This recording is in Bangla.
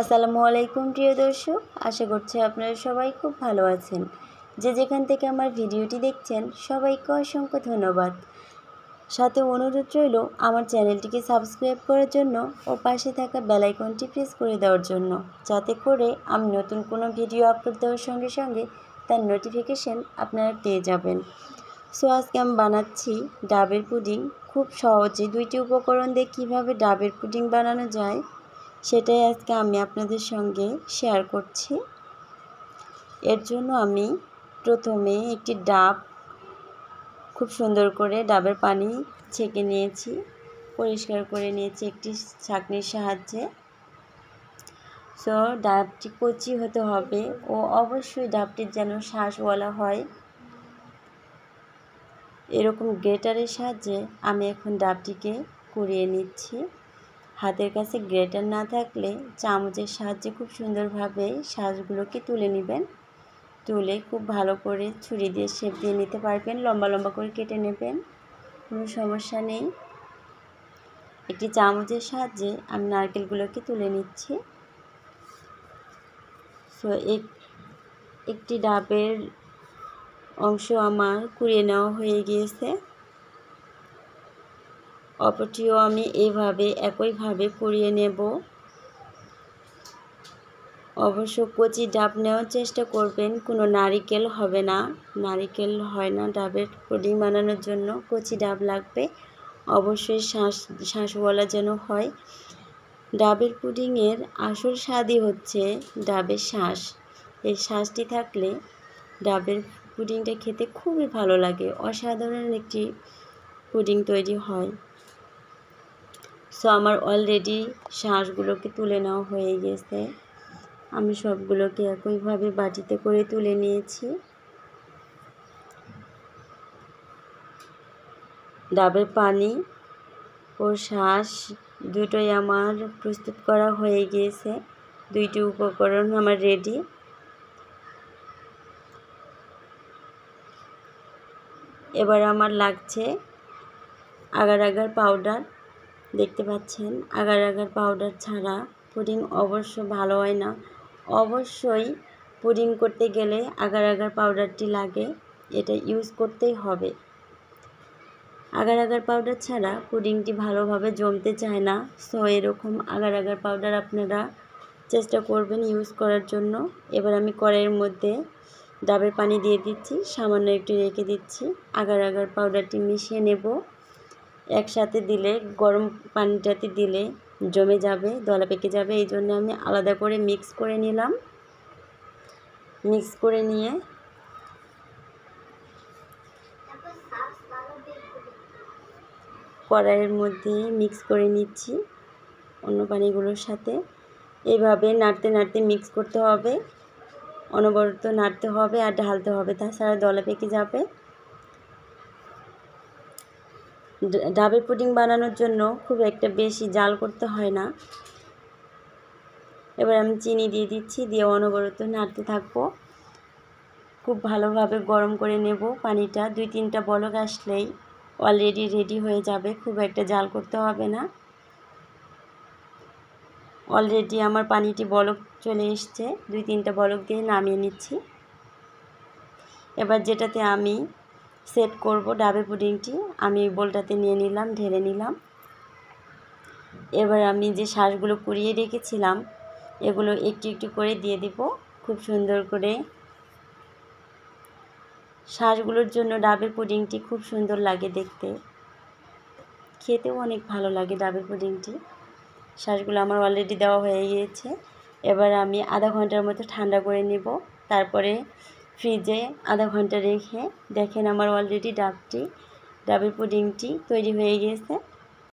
আসসালামু আলাইকুম প্রিয় দর্শক, আশা করছি আপনারা সবাই খুব ভালো আছেন। যে যেখান থেকে আমার ভিডিওটি দেখছেন সবাইকে অসংখ্য ধন্যবাদ। সাথে অনুরোধ রইল আমার চ্যানেলটিকে সাবস্ক্রাইব করার জন্য ও পাশে থাকা বেল আইকনটি প্রেস করে দেওয়ার জন্য, যাতে করে আমি নতুন কোনো ভিডিও আপলোড দেওয়ার সঙ্গে সঙ্গে তার নোটিফিকেশন আপনারা পেয়ে যাবেন। সো আজকে আমি বানাচ্ছি ডাবের পুডিং। খুব সহজে 2টি উপকরণ দিয়ে কীভাবে ডাবের পুডিং বানানো যায় সেটাই আজকে আমি আপনাদের সঙ্গে শেয়ার করছি। এর জন্য আমি প্রথমে একটি ডাব খুব সুন্দর করে ডাবের পানি ছেঁকে নিয়েছি, পরিষ্কার করে নিয়েছি একটি ছাঁকনির সাহায্যে। সো ডাবটি কচি হতে হবে ও অবশ্যই ডাবটির যেন শাঁসওয়ালা হয়। এরকম গ্রেটারের সাহায্যে আমি এখন ডাবটিকে কুড়িয়ে নিচ্ছি। হাতের কাছে গ্রেটার না থাকলে চামচের সাহায্যে খুব সুন্দরভাবে শাঁসগুলোকে তুলে নেবেন। তুলে খুব ভালো করে ছুরি দিয়ে শেপ দিয়ে নিতে পারবেন, লম্বা লম্বা করে কেটে নেবেন, কোনো সমস্যা নেই। একটি চামচের সাহায্যে আমি নারকেলগুলোকে তুলে নিচ্ছি। সো একটি ডাবের অংশ আমার কুড়িয়ে নেওয়া হয়ে গিয়েছে, অপরটিও আমি একইভাবে কুড়িয়ে নেব। অবশ্য কচি ডাব নেওয়ার চেষ্টা করবেন, কোনো নারিকেল হবে না, নারিকেল হয় না ডাবের পুডিং বানানোর জন্য, কচি ডাব লাগবে। অবশ্যই শাঁসওয়ালা যেন হয়। ডাবের পুডিংয়ের আসল স্বাদই হচ্ছে ডাবের শাঁস। এই শাঁসটি থাকলে ডাবের পুডিংটা খেতে খুবই ভালো লাগে, অসাধারণ একটি পুডিং তৈরি হয়। সো আমার অলরেডি শাঁসগুলোকে তুলে নেওয়া হয়ে গেছে। আমি সবগুলোকে একইভাবে বাটিতে করে তুলে নিয়েছি। ডাবের পানি ও শাঁস দুটোই আমার প্রস্তুত করা হয়ে গিয়েছে। 2টি উপকরণ আমার রেডি। এবার আমার লাগছে আগার আগার পাউডার। দেখতে পাচ্ছেন, আগার আগার পাউডার ছাড়া পুডিং অবশ্য ভালো হয় না। অবশ্যই পুডিং করতে গেলে আগার আগার পাউডারটি লাগে, এটা ইউজ করতেই হবে। আগার আগার পাউডার ছাড়া পুডিংটি ভালোভাবে জমতে চায় না। সো এরকম আগার আগার পাউডার আপনারা চেষ্টা করবেন ইউজ করার জন্য। এবার আমি কড়াইয়ের মধ্যে ডাবের পানি দিয়ে দিচ্ছি, সামান্য একটু রেখে দিচ্ছি। আগার আগার পাউডারটি মিশিয়ে নেব। একসাথে দিলে, গরম পানিটাতে দিলে জমে যাবে, দলা পেকে যাবে। এই জন্য আমি আলাদা করে মিক্স করে নিলাম। মিক্স করে নিয়ে কড়াইয়ের মধ্যে মিক্স করে নিচ্ছি অন্য পানিগুলোর সাথে। এইভাবে নাড়তে নাড়তে মিক্স করতে হবে, অনবরত নাড়তে হবে আর ঢালতে হবে, তাছাড়া দলা পেকে যাবে। ডাবের পুডিং বানানোর জন্য খুব একটা বেশি জাল করতে হয় না। এবার আমি চিনি দিয়ে দিচ্ছি, দিয়ে অনবরত নাড়তে থাকবো। খুব ভালোভাবে গরম করে নেব পানিটা। 2-3টা বলক আসলেই অলরেডি রেডি হয়ে যাবে, খুব একটা জাল করতে হবে না। অলরেডি আমার পানিটি বলক চলে এসছে, 2-3টা বলক দিয়ে নামিয়ে নিচ্ছি। এবার যেটাতে আমি সেট করব ডাবের পুডিংটি, আমি বোলটাতে নিয়ে নিলাম, ঢেলে নিলাম। এবার আমি যে শাঁসগুলো কুড়িয়ে রেখেছিলাম এগুলো একটু একটু করে দিয়ে দিব খুব সুন্দর করে। শাঁসগুলোর জন্য ডাবের পুডিংটি খুব সুন্দর লাগে দেখতে, খেতেও অনেক ভালো লাগে ডাবের পুডিংটি। শাঁসগুলো আমার অলরেডি দেওয়া হয়ে গিয়েছে। এবার আমি আধা ঘন্টার মতো ঠান্ডা করে নেব, তারপরে ফ্রিজে আধা ঘন্টা রেখে দেখেন আমার অলরেডি ডাবের পুডিংটি তৈরি হয়ে গিয়েছে।